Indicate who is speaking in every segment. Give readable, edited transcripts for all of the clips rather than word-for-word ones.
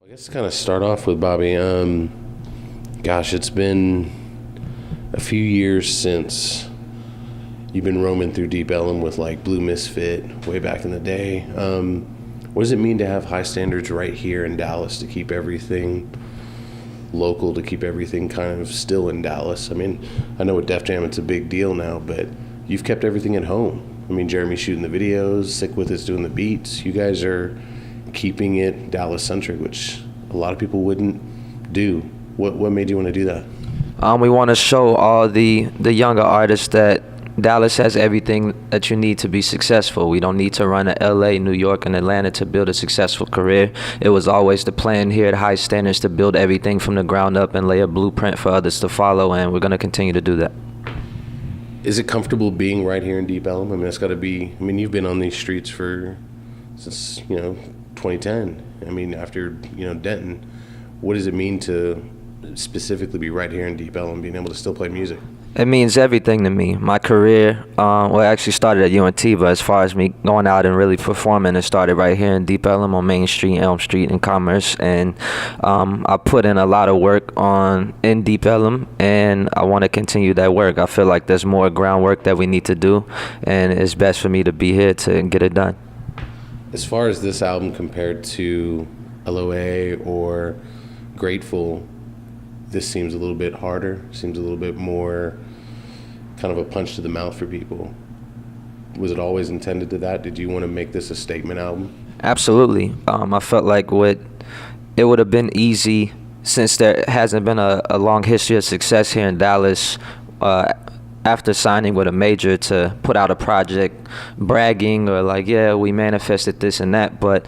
Speaker 1: I guess to kind of start off with Bobby, gosh, it's been a few years since you've been roaming through Deep Ellum with like Blue Misfit way back in the day. What does it mean to have high standards right here in Dallas to keep everything local, to keep everything kind of still in Dallas? I mean, I know with Def Jam it's a big deal now, but you've kept everything at home. I mean, Jeremy's shooting the videos, Sick With It's doing the beats. You guys are keeping it Dallas-centric, which a lot of people wouldn't do. What made you want to do that?
Speaker 2: We want to show all the younger artists that Dallas has everything that you need to be successful. We don't need to run to LA, New York, and Atlanta to build a successful career. It was always the plan here at High Standards to build everything from the ground up and lay a blueprint for others to follow, and we're going to continue to do that.
Speaker 1: Is it comfortable being right here in Deep Ellum? I mean, it's got to be. I mean, you've been on these streets since 2010. I mean, after Denton, what does it mean to specifically be right here in Deep Ellum, being able to still play music?
Speaker 2: It means everything to me. My career, I actually started at UNT, but as far as me going out and really performing, it started right here in Deep Ellum on Main Street, Elm Street, and Commerce. And I put in a lot of work in Deep Ellum, and I want to continue that work. I feel like there's more groundwork that we need to do, and it's best for me to be here to get it done.
Speaker 1: As far as this album compared to LOA or Grateful, this seems a little bit harder, seems a little bit more kind of a punch to the mouth for people. Was it always intended to that? Did you want to make this a statement album?
Speaker 2: Absolutely. I felt like it would have been easy, since there hasn't been a long history of success here in Dallas, after signing with a major, to put out a project bragging or like, yeah, we manifested this and that, but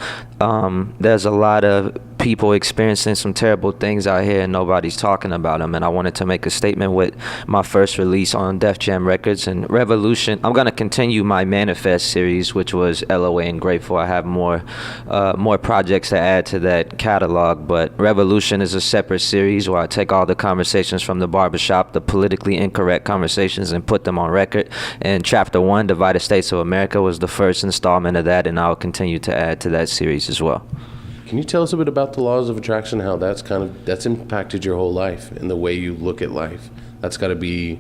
Speaker 2: there's a lot of people experiencing some terrible things out here and nobody's talking about them, and I wanted to make a statement with my first release on Def Jam Records. And Revolution, I'm going to continue my Manifest series, which was LOA and Grateful. I have more projects to add to that catalog, but Revolution is a separate series where I take all the conversations from the barbershop, the politically incorrect conversations, and put them on record. And Chapter 1, Divided States of America, was the first installment of that, and I'll continue to add to that series as well.
Speaker 1: Can you tell us a bit about the laws of attraction, how that's impacted your whole life and the way you look at life? That's got to be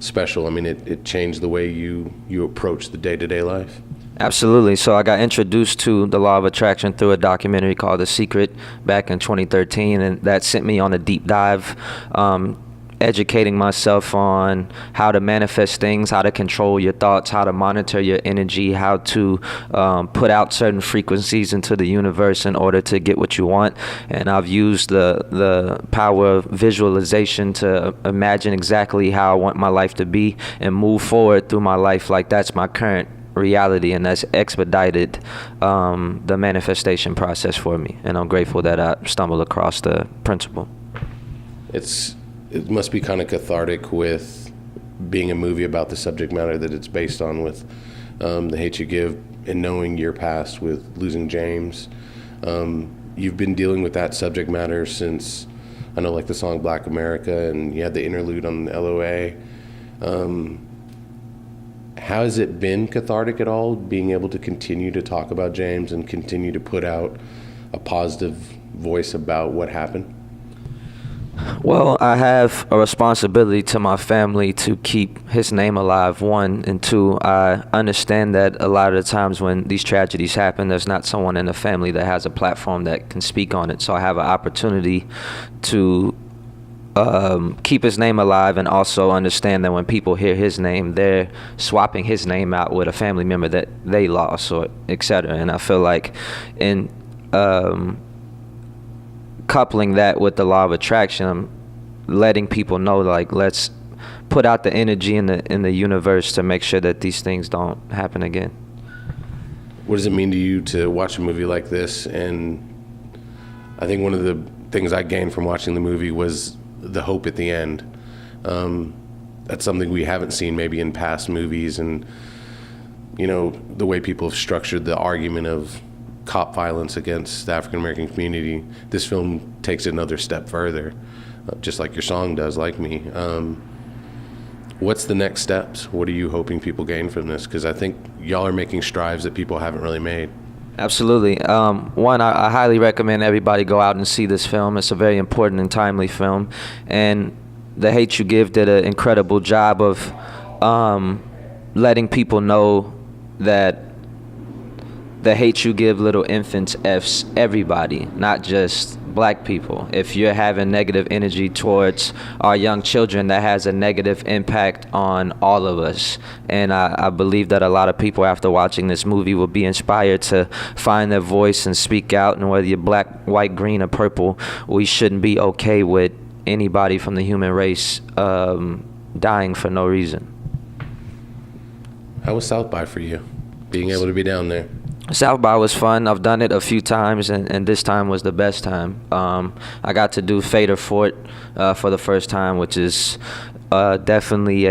Speaker 1: special. I mean, it changed the way you approach the day-to-day life.
Speaker 2: Absolutely. So I got introduced to the law of attraction through a documentary called The Secret back in 2013, and that sent me on a deep dive, educating myself on how to manifest things, how to control your thoughts, how to monitor your energy, how to put out certain frequencies into the universe in order to get what you want. And I've used the power of visualization to imagine exactly how I want my life to be and move forward through my life like that's my current reality, and that's expedited the manifestation process for me. And I'm grateful that I stumbled across the principle.
Speaker 1: It must be kind of cathartic with being a movie about the subject matter that it's based on, with The Hate You Give, and knowing your past with losing James. You've been dealing with that subject matter since, I know, like the song Black America, and you had the interlude on the LOA. How has it been cathartic at all, being able to continue to talk about James and continue to put out a positive voice about what happened?
Speaker 2: Well, I have a responsibility to my family to keep his name alive, one, and two, I understand that a lot of the times when these tragedies happen, there's not someone in the family that has a platform that can speak on it. So I have an opportunity to keep his name alive, and also understand that when people hear his name, they're swapping his name out with a family member that they lost, or et cetera. And I feel like in coupling that with the law of attraction, I'm letting people know, like, let's put out the energy in the universe to make sure that these things don't happen again.
Speaker 1: What does it mean to you to watch a movie like this? And I think one of the things I gained from watching the movie was the hope at the end. That's something we haven't seen maybe in past movies, and the way people have structured the argument of cop violence against the African American community. This film takes it another step further, just like your song does, Like Me. What's the next steps? What are you hoping people gain from this? Because I think y'all are making strides that people haven't really made.
Speaker 2: Absolutely. One, I highly recommend everybody go out and see this film. It's a very important and timely film, and The Hate You Give did an incredible job of letting people know that the hate you give little infants F's everybody, not just black people. If you're having negative energy towards our young children, that has a negative impact on all of us. And I believe that a lot of people after watching this movie will be inspired to find their voice and speak out. And whether you're black, white, green, or purple, we shouldn't be okay with anybody from the human race dying for no reason.
Speaker 1: How was South by for you, being able to be down there?
Speaker 2: South by was fun. I've done it a few times, and this time was the best time. I got to do Fader Fort for the first time, which is definitely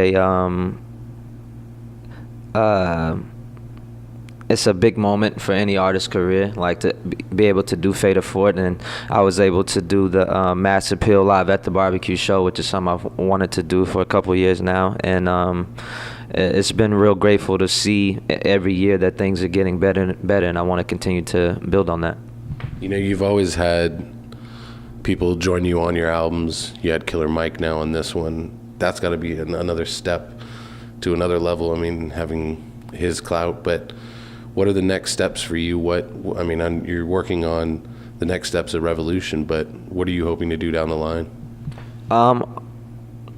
Speaker 2: it's a big moment for any artist's career, like to be able to do Fader Fort. And I was able to do the Mass Appeal live at the barbecue show, which is something I've wanted to do for a couple of years now. And it's been real grateful to see every year that things are getting better and better, and I want to continue to build on that.
Speaker 1: You know, you've always had people join you on your albums. You had Killer Mike now on this one. That's got to be another step to another level. I mean, having his clout, but what are the next steps for you? You're working on the next steps of Revolution, but what are you hoping to do down the line?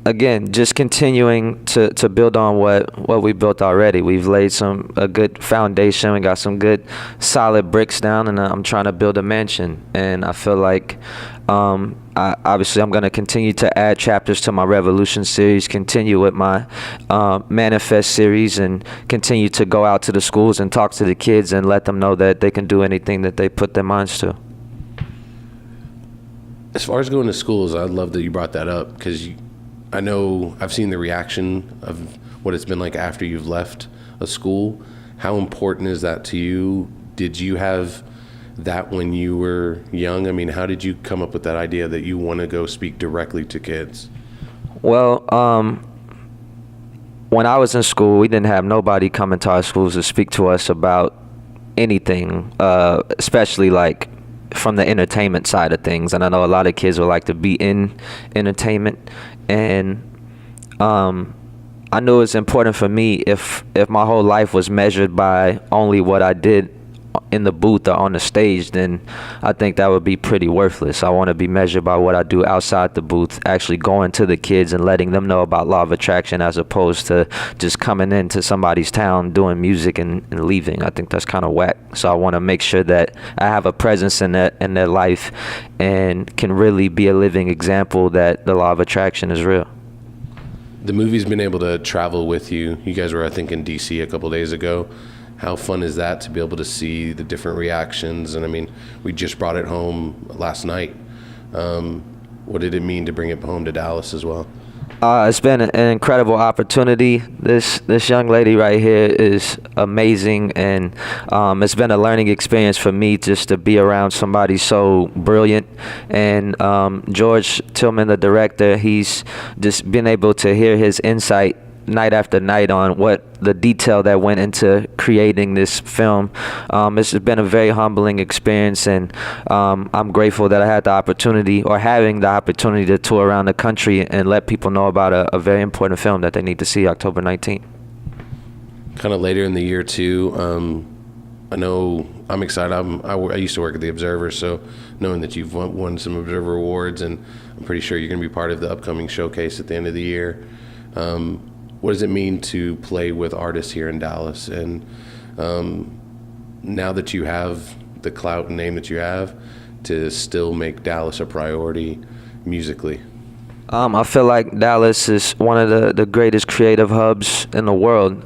Speaker 2: Again, just continuing to build on what we built already. We've laid a good foundation. We got some good solid bricks down, and I'm trying to build a mansion. And I feel like obviously I'm going to continue to add chapters to my Revolution series, continue with my Manifest series, and continue to go out to the schools and talk to the kids and let them know that they can do anything that they put their minds to.
Speaker 1: As far as going to schools, I love that you brought that up, because I know I've seen the reaction of what it's been like after you've left a school. How important is that to you? Did you have that when you were young? I mean, how did you come up with that idea that you want to go speak directly to kids?
Speaker 2: Well, when I was in school, we didn't have nobody coming to our schools to speak to us about anything, especially like from the entertainment side of things. And I know a lot of kids would like to be in entertainment. And I knew it was important for me, if my whole life was measured by only what I did in the booth or on the stage, then I think that would be pretty worthless. I want to be measured by what I do outside the booth, actually going to the kids and letting them know about law of attraction, as opposed to just coming into somebody's town doing music and leaving. I think that's kind of whack. So I want to make sure that I have a presence in their life and can really be a living example that the law of attraction is real.
Speaker 1: The movie's been able to travel with you. You guys were, I think, in DC a couple days ago. How fun is that to be able to see the different reactions? And I mean, we just brought it home last night. What did it mean to bring it home to Dallas as well?
Speaker 2: It's been an incredible opportunity. This young lady right here is amazing, and it's been a learning experience for me just to be around somebody so brilliant. And George Tillman, the director, he's just been able to hear his insight night after night on what the detail that went into creating this film. It's been a very humbling experience, and I'm grateful that I had the opportunity, or having the opportunity, to tour around the country and let people know about a very important film that they need to see October 19th.
Speaker 1: Kind of later in the year too. I know I'm excited. I used to work at the Observer, so knowing that you've won some Observer awards, and I'm pretty sure you're going to be part of the upcoming showcase at the end of the year. What does it mean to play with artists here in Dallas? And now that you have the clout and name that you have, to still make Dallas a priority musically?
Speaker 2: I feel like Dallas is one of the greatest creative hubs in the world.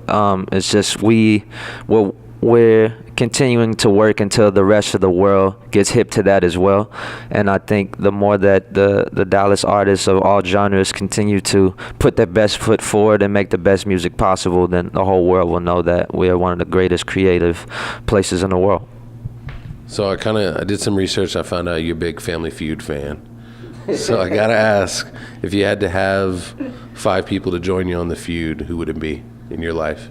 Speaker 2: It's just we're continuing to work until the rest of the world gets hip to that as well. And I think the more that the Dallas artists of all genres continue to put their best foot forward and make the best music possible, then the whole world will know that we are one of the greatest creative places in the world.
Speaker 1: So I did some research. I found out you're a big Family Feud fan. So I gotta ask, if you had to have 5 people to join you on the Feud, who would it be in your life?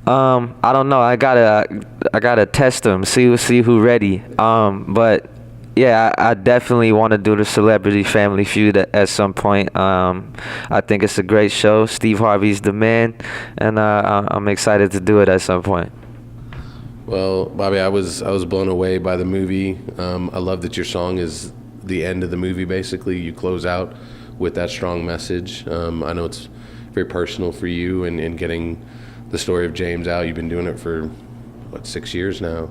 Speaker 2: I don't know. I gotta test them, see who ready. But yeah, I definitely want to do the Celebrity Family Feud at some point. I think it's a great show. Steve Harvey's the man, and I'm excited to do it at some point.
Speaker 1: Well, Bobby, I was blown away by the movie. I love that your song is the end of the movie. Basically, you close out with that strong message. I know it's very personal for you, and getting the story of James out. You've been doing it for 6 years now.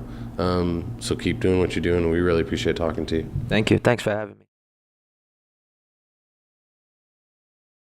Speaker 1: So keep doing what you're doing. We really appreciate talking to you.
Speaker 2: Thank you. Thanks for having me.